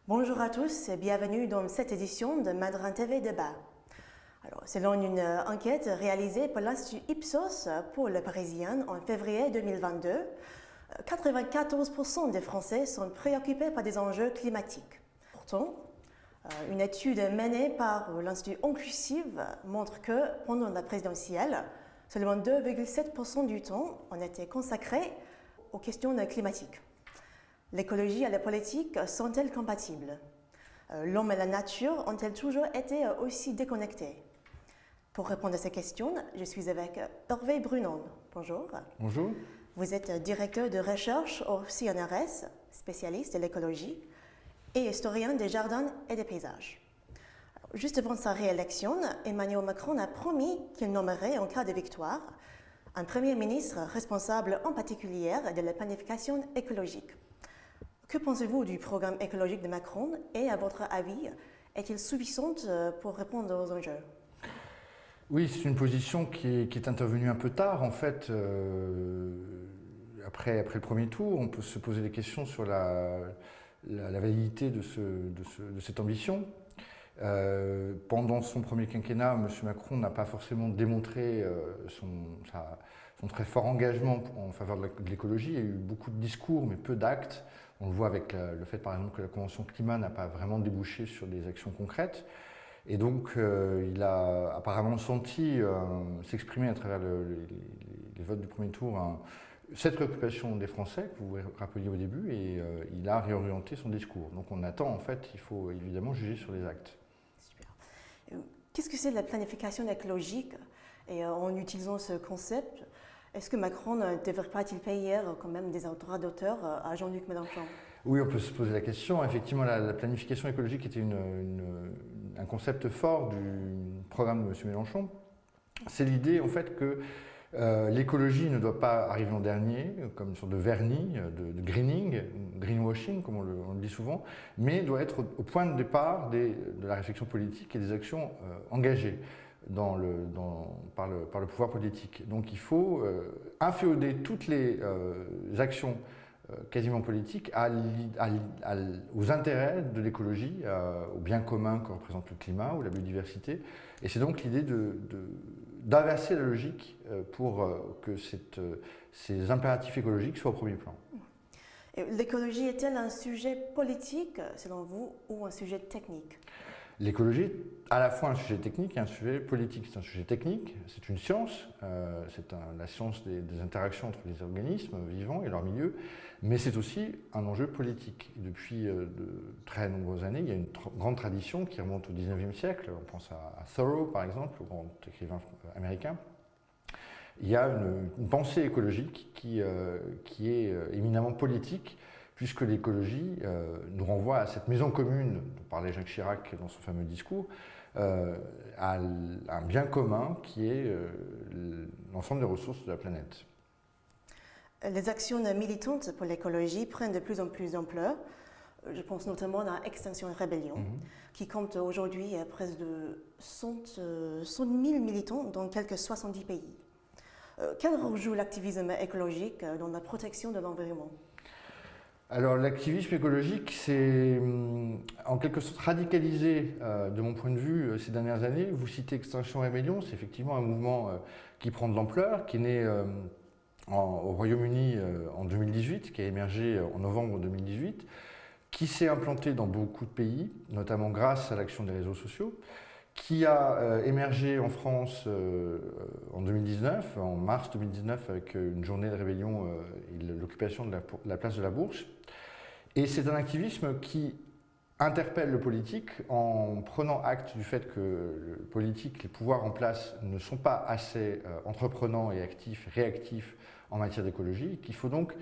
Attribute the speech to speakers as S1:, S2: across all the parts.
S1: Bonjour à tous et bienvenue dans cette édition de Mandarin TV Débat. Alors, selon une enquête réalisée par l'Institut Ipsos pour le Parisien en février 2022, 94% des Français sont préoccupés par des enjeux climatiques. Pourtant, une étude menée par l'Institut Inclusive montre que pendant la présidentielle, seulement 2,7% du temps ont été consacrés aux questions climatiques. L'écologie et la politique sont-elles compatibles? L'homme et la nature ont-elles toujours été aussi déconnectés? Pour répondre à ces questions, je suis avec Hervé Brunon. Bonjour.
S2: Bonjour.
S1: Vous êtes directeur de recherche au CNRS, spécialiste de l'écologie, et historien des jardins et des paysages. Juste avant sa réélection, Emmanuel Macron a promis qu'il nommerait, en cas de victoire, un Premier ministre responsable en particulier de la planification écologique. Que pensez-vous du programme écologique de Macron et, à votre avis, est-il suffisant pour répondre aux enjeux?
S2: Oui, c'est une position qui est intervenue un peu tard. En fait, après le premier tour, on peut se poser des questions sur la validité de cette ambition. Pendant son premier quinquennat, M. Macron n'a pas forcément démontré son très fort engagement en faveur de l'écologie. Il y a eu beaucoup de discours, mais peu d'actes. On le voit avec le fait, par exemple, que la Convention climat n'a pas vraiment débouché sur des actions concrètes. Et donc, il a apparemment senti s'exprimer à travers les votes du premier tour cette préoccupation des Français, que vous rappeliez au début, et il a réorienté son discours. Donc on attend, en fait, il faut évidemment juger sur les actes.
S1: Super. Qu'est-ce que c'est la planification écologique? Et en utilisant ce concept, est-ce que Macron ne devrait pas-il payer quand même des droits d'auteur à Jean-Luc Mélenchon?
S2: Oui, on peut se poser la question. Effectivement, la planification écologique était un concept fort du programme de M. Mélenchon. C'est l'idée, en fait, que l'écologie ne doit pas arriver en dernier, comme une sorte de vernis, de greening, greenwashing, comme on le dit souvent, mais doit être au point de départ de la réflexion politique et des actions engagées par le pouvoir politique. Donc il faut inféoder toutes les actions quasiment politiques aux intérêts de l'écologie, au bien commun que représente le climat ou la biodiversité. Et c'est donc l'idée d'inverser la logique pour que ces impératifs écologiques soient au premier plan.
S1: L'écologie est-elle un sujet politique, selon vous, ou un sujet technique?
S2: L'écologie est à la fois un sujet technique et un sujet politique. C'est un sujet technique, c'est une science, la science des interactions entre les organismes vivants et leur milieu, mais c'est aussi un enjeu politique. Et depuis de très nombreuses années, il y a une grande tradition qui remonte au XIXe siècle. On pense à Thoreau, par exemple, le grand écrivain américain. Il y a une pensée écologique qui est éminemment politique, puisque l'écologie nous renvoie à cette maison commune dont parlait Jacques Chirac dans son fameux discours, à un bien commun qui est l'ensemble des ressources de la planète.
S1: Les actions militantes pour l'écologie prennent de plus en plus d'ampleur. Je pense notamment à Extinction Rebellion, qui compte aujourd'hui près de 100 000 militants dans quelques 70 pays. Quel rôle joue l'activisme écologique dans la protection de l'environnement?
S2: Alors l'activisme écologique, c'est en quelque sorte radicalisé de mon point de vue ces dernières années. Vous citez Extinction Rebellion, c'est effectivement un mouvement qui prend de l'ampleur, qui est né au Royaume-Uni en 2018, qui a émergé en novembre 2018, qui s'est implanté dans beaucoup de pays, notamment grâce à l'action des réseaux sociaux, qui a émergé en France en 2019, en mars 2019, avec une journée de rébellion et l'occupation de la place de la Bourse. Et c'est un activisme qui interpelle le politique en prenant acte du fait que le politique, les pouvoirs en place ne sont pas assez entreprenants et actifs, réactifs en matière d'écologie, qu'il faut donc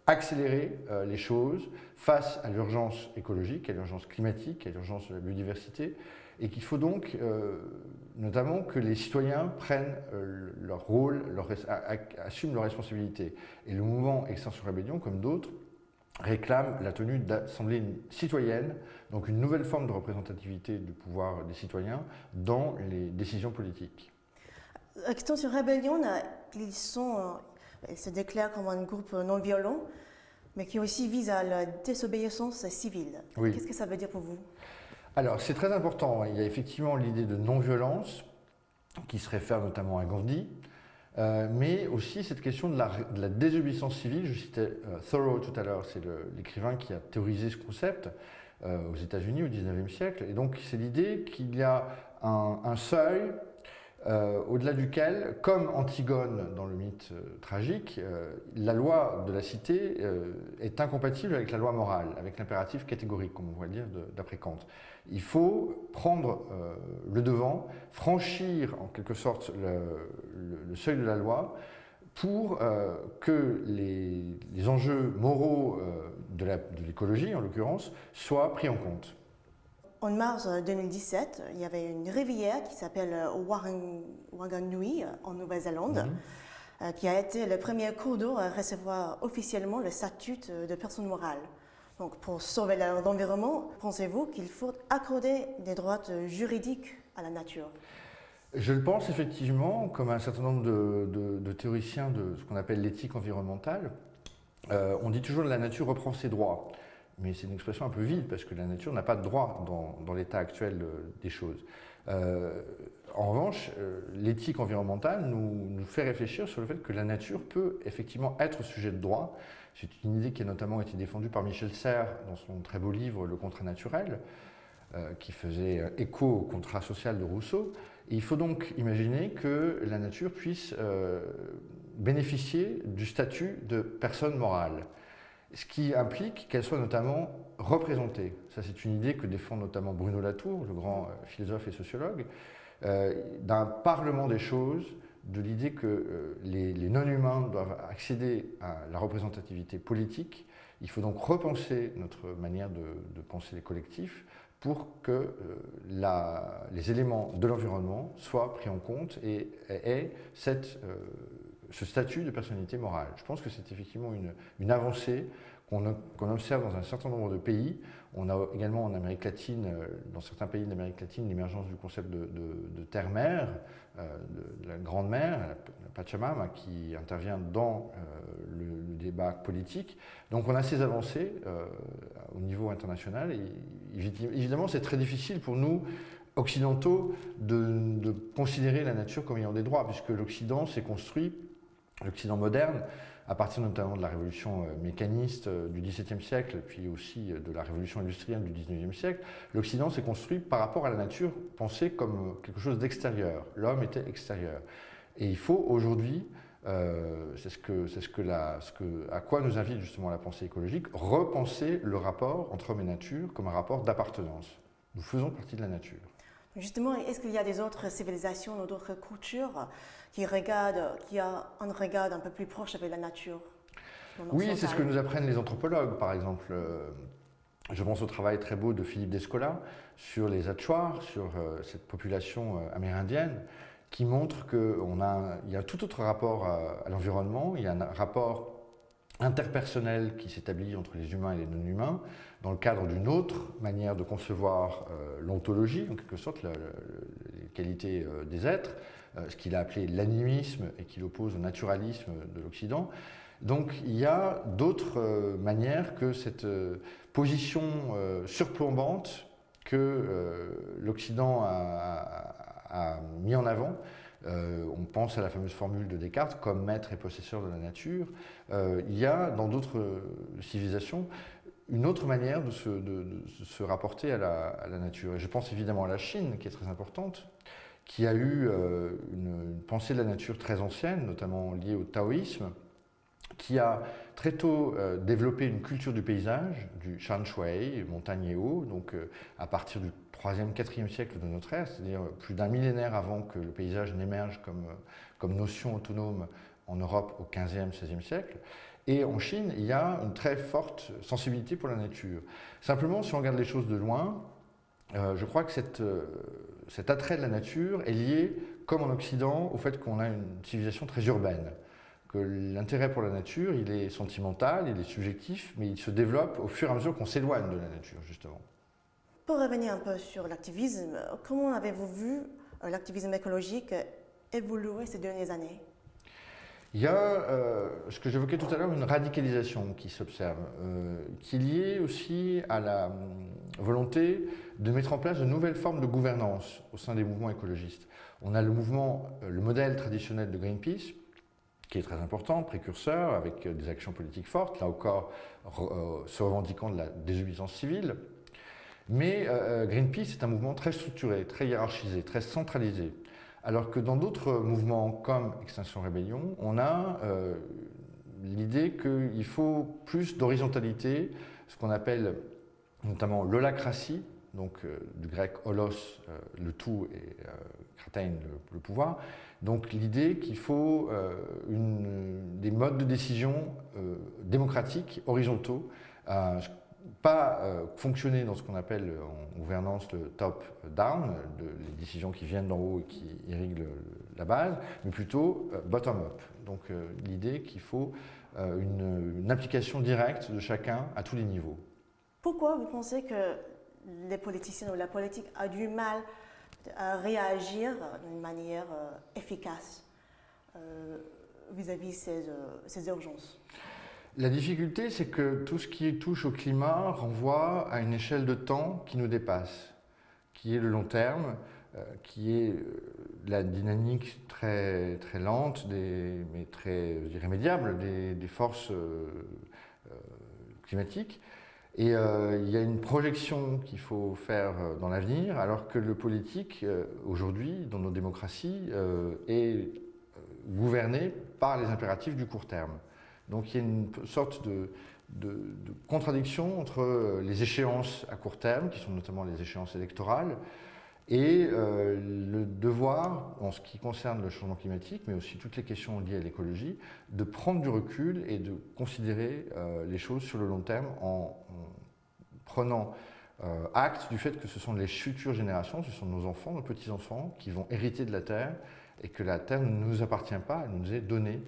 S2: accélérer les choses face à l'urgence écologique, à l'urgence climatique, à l'urgence de la biodiversité, et qu'il faut donc notamment que les citoyens prennent leur rôle, assument leurs responsabilités. Et le mouvement Extinction Rebellion, comme d'autres, réclame la tenue d'assemblées citoyennes, donc une nouvelle forme de représentativité du pouvoir des citoyens dans les décisions politiques.
S1: Extinction Rebellion, ils se déclarent comme un groupe non violent, mais qui aussi vise à la désobéissance civile.
S2: Oui.
S1: Qu'est-ce que ça veut dire pour vous?
S2: Alors, c'est très important. Il y a effectivement l'idée de non-violence, qui se réfère notamment à Gandhi, mais aussi cette question de la désobéissance civile. Je citais Thoreau tout à l'heure, c'est l'écrivain qui a théorisé ce concept aux États-Unis au XIXe siècle. Et donc, c'est l'idée qu'il y a un seuil au-delà duquel, comme Antigone dans le mythe tragique, la loi de la cité est incompatible avec la loi morale, avec l'impératif catégorique, comme on pourrait dire d'après Kant. Il faut prendre le devant, franchir en quelque sorte le seuil de la loi pour que les enjeux moraux de l'écologie, en l'occurrence, soient pris en compte.
S1: En mars 2017, il y avait une rivière qui s'appelle Whanganui en Nouvelle-Zélande, qui a été le premier cours d'eau à recevoir officiellement le statut de personne morale. Donc, pour sauver l'environnement, pensez-vous qu'il faut accorder des droits juridiques à la nature?
S2: Je le pense effectivement, comme un certain nombre de théoriciens de ce qu'on appelle l'éthique environnementale. On dit toujours que la nature reprend ses droits. Mais c'est une expression un peu vide parce que la nature n'a pas de droit dans l'état actuel des choses. En revanche, l'éthique environnementale nous fait réfléchir sur le fait que la nature peut effectivement être sujet de droit. C'est une idée qui a notamment été défendue par Michel Serres dans son très beau livre Le contrat naturel, qui faisait écho au contrat social de Rousseau. Et il faut donc imaginer que la nature puisse bénéficier du statut de personne morale. Ce qui implique qu'elle soit notamment représentée. Ça, c'est une idée que défend notamment Bruno Latour, le grand philosophe et sociologue, d'un parlement des choses, de l'idée que les non-humains doivent accéder à la représentativité politique. Il faut donc repenser notre manière de penser les collectifs pour que les éléments de l'environnement soient pris en compte et aient ce statut de personnalité morale. Je pense que c'est effectivement une avancée qu'on observe dans un certain nombre de pays. On a également en Amérique latine, dans certains pays d'Amérique latine, l'émergence du concept de terre-mère, de la grande mère, la Pachamama, qui intervient dans le débat politique. Donc on a ces avancées au niveau international. Et évidemment, c'est très difficile pour nous, occidentaux, de considérer la nature comme ayant des droits, puisque l'Occident s'est construit, l'Occident moderne, à partir notamment de la révolution mécaniste du XVIIe siècle, puis aussi de la révolution industrielle du XIXe siècle, l'Occident s'est construit par rapport à la nature, pensé comme quelque chose d'extérieur. L'homme était extérieur. Et il faut aujourd'hui, à quoi nous invite justement la pensée écologique, repenser le rapport entre homme et nature comme un rapport d'appartenance. Nous faisons partie de la nature.
S1: Justement, est-ce qu'il y a des autres civilisations ou d'autres cultures qui ont un regard un peu plus proche avec la nature?
S2: Oui, c'est ce que nous apprennent les anthropologues, par exemple. Je pense au travail très beau de Philippe Descola sur les Achuars, sur cette population amérindienne, qui montre qu'il y a un tout autre rapport à l'environnement, il y a un rapport interpersonnel qui s'établit entre les humains et les non-humains, dans le cadre d'une autre manière de concevoir l'ontologie, en quelque sorte, les qualités des êtres, ce qu'il a appelé l'animisme et qu'il oppose au naturalisme de l'Occident. Donc il y a d'autres manières que cette position surplombante que l'Occident a mis en avant. On pense à la fameuse formule de Descartes, comme maître et possesseur de la nature. Il y a dans d'autres civilisations une autre manière de se rapporter à la nature. Et je pense évidemment à la Chine, qui est très importante, qui a eu une pensée de la nature très ancienne, notamment liée au taoïsme, qui a très tôt développé une culture du paysage, du shan shui, montagne et eau, donc à partir du 3e, 4e siècle de notre ère, c'est-à-dire plus d'un millénaire avant que le paysage n'émerge comme notion autonome en Europe au 15e, 16e siècle. Et en Chine, il y a une très forte sensibilité pour la nature. Simplement, si on regarde les choses de loin, je crois que cet attrait de la nature est lié, comme en Occident, au fait qu'on a une civilisation très urbaine. Que l'intérêt pour la nature, il est sentimental, il est subjectif, mais il se développe au fur et à mesure qu'on s'éloigne de la nature, justement.
S1: Pour revenir un peu sur l'activisme, comment avez-vous vu l'activisme écologique évoluer ces dernières années?
S2: Il y a ce que j'évoquais tout à l'heure, une radicalisation qui s'observe, qui est liée aussi à la volonté de mettre en place de nouvelles formes de gouvernance au sein des mouvements écologistes. On a le mouvement, le modèle traditionnel de Greenpeace, qui est très important, précurseur, avec des actions politiques fortes, là encore se revendiquant de la désobéissance civile. Mais Greenpeace est un mouvement très structuré, très hiérarchisé, très centralisé. Alors que dans d'autres mouvements comme Extinction Rebellion, on a l'idée qu'il faut plus d'horizontalité, ce qu'on appelle notamment l'holacratie, donc du grec holos, le tout, et kratein, le pouvoir. Donc l'idée qu'il faut des modes de décision démocratiques, horizontaux, pas fonctionner dans ce qu'on appelle en gouvernance le top-down, les décisions qui viennent d'en haut et qui irriguent la base, mais plutôt bottom-up. Donc l'idée qu'il faut une application directe de chacun à tous les niveaux.
S1: Pourquoi vous pensez que les politiciens ou la politique a du mal à réagir d'une manière efficace vis-à-vis ces urgences?
S2: La difficulté, c'est que tout ce qui touche au climat renvoie à une échelle de temps qui nous dépasse, qui est le long terme, qui est la dynamique très, très lente, mais très irrémédiable des forces climatiques. Et il y a une projection qu'il faut faire dans l'avenir, alors que le politique, aujourd'hui, dans nos démocraties, est gouverné par les impératifs du court terme. Donc il y a une sorte de contradiction entre les échéances à court terme, qui sont notamment les échéances électorales, et le devoir, en ce qui concerne le changement climatique, mais aussi toutes les questions liées à l'écologie, de prendre du recul et de considérer les choses sur le long terme en prenant acte du fait que ce sont les futures générations, ce sont nos enfants, nos petits-enfants, qui vont hériter de la Terre, et que la Terre ne nous appartient pas, elle nous est donnée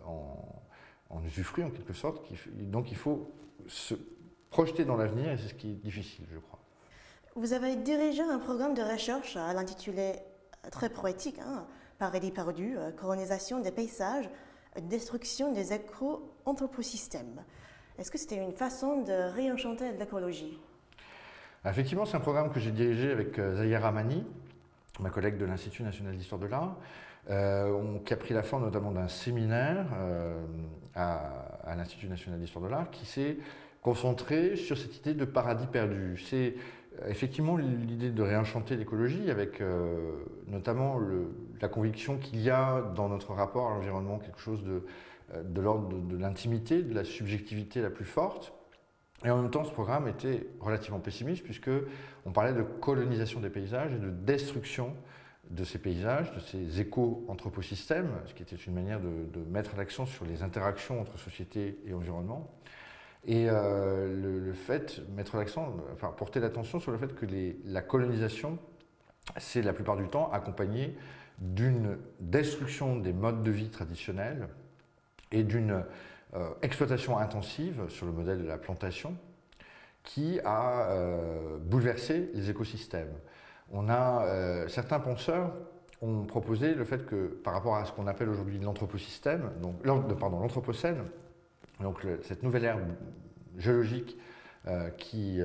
S2: en usufruit en quelque sorte. Donc il faut se projeter dans l'avenir, et c'est ce qui est difficile, je crois.
S1: Vous avez dirigé un programme de recherche à l'intitulé très poétique, Paradis perdu, colonisation des paysages, destruction des éco-anthroposystèmes. Est-ce que c'était une façon de réenchanter l'écologie?
S2: Effectivement, c'est un programme que j'ai dirigé avec Zahia Rahmani, ma collègue de l'Institut national d'histoire de l'art, qui a pris la forme notamment d'un séminaire à l'Institut national d'histoire de l'art qui s'est concentré sur cette idée de paradis perdu. C'est effectivement l'idée de réenchanter l'écologie avec notamment la conviction qu'il y a dans notre rapport à l'environnement quelque chose de l'ordre de l'intimité, de la subjectivité la plus forte. Et en même temps, ce programme était relativement pessimiste puisqu'on parlait de colonisation des paysages et de destruction de ces paysages, de ces éco-anthroposystèmes, ce qui était une manière de mettre l'accent sur les interactions entre société et environnement. Et le fait, porter l'attention sur le fait que la colonisation, c'est la plupart du temps accompagné d'une destruction des modes de vie traditionnels et d'une exploitation intensive sur le modèle de la plantation qui a bouleversé les écosystèmes. Certains penseurs ont proposé le fait que par rapport à ce qu'on appelle aujourd'hui l'anthroposystème, l'anthropocène, donc cette nouvelle ère géologique qui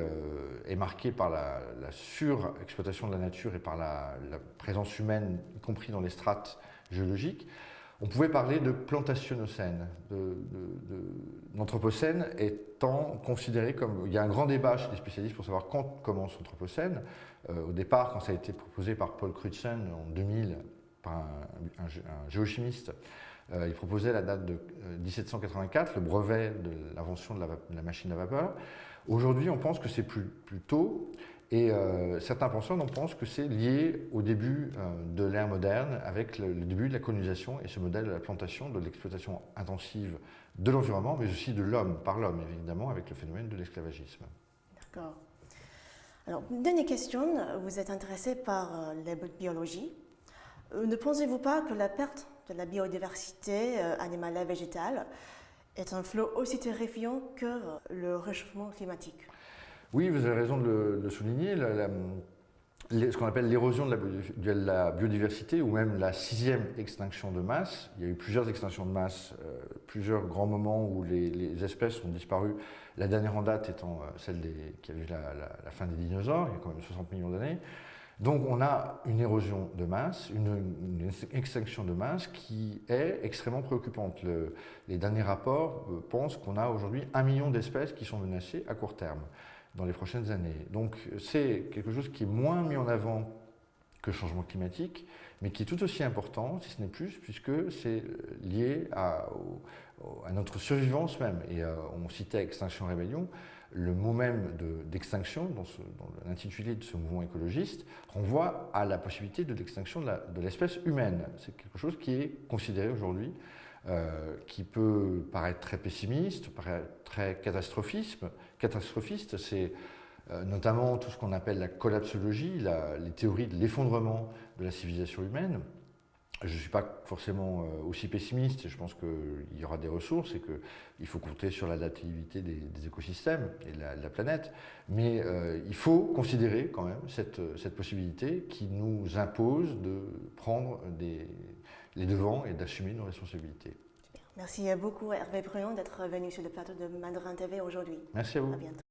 S2: est marquée par la surexploitation de la nature et par la présence humaine, y compris dans les strates géologiques, on pouvait parler de plantationnocène, l'anthropocène étant considéré comme... Il y a un grand débat chez les spécialistes pour savoir quand commence l'anthropocène. Au départ, quand ça a été proposé par Paul Crutzen en 2000, par un géochimiste, il proposait la date de 1784, le brevet de l'invention de la machine à vapeur. Aujourd'hui, on pense que c'est plus tôt, et certains penseurs pensent que c'est lié au début de l'ère moderne, avec le début de la colonisation et ce modèle de la plantation, de l'exploitation intensive de l'environnement, mais aussi de l'homme, par l'homme évidemment, avec le phénomène de l'esclavagisme.
S1: D'accord. Alors, dernière question, vous êtes intéressé par la biologie. Ne pensez-vous pas que la perte de la biodiversité animale et végétale est un flot aussi terrifiant que le réchauffement climatique?
S2: Oui, vous avez raison de le souligner. ce qu'on appelle l'érosion de la biodiversité ou même la 6e extinction de masse. Il y a eu plusieurs extinctions de masse, plusieurs grands moments où les espèces ont disparu. La dernière en date étant celle qui a vu la fin des dinosaures, il y a quand même 60 millions d'années. Donc on a une érosion de masse, une extinction de masse qui est extrêmement préoccupante. Les derniers rapports pensent qu'on a aujourd'hui 1 million d'espèces qui sont menacées à court terme dans les prochaines années. Donc c'est quelque chose qui est moins mis en avant que le changement climatique, mais qui est tout aussi important, si ce n'est plus, puisque c'est lié à notre survivance même. Et on citait Extinction Rébellion, le mot même d'extinction, dans l'intitulé de ce mouvement écologiste, renvoie à la possibilité de l'extinction de l'espèce humaine. C'est quelque chose qui est considéré aujourd'hui, qui peut paraître très pessimiste, paraître très catastrophiste. C'est notamment tout ce qu'on appelle la collapsologie, les théories de l'effondrement de la civilisation humaine. Je ne suis pas forcément aussi pessimiste, je pense qu'il y aura des ressources et qu'il faut compter sur l'adaptabilité des écosystèmes et de la planète, mais il faut considérer quand même cette possibilité qui nous impose de prendre les devants et d'assumer nos responsabilités.
S1: Merci beaucoup Hervé Bruand d'être venu sur le plateau de Mandarin TV aujourd'hui.
S2: Merci à vous.
S1: À bientôt.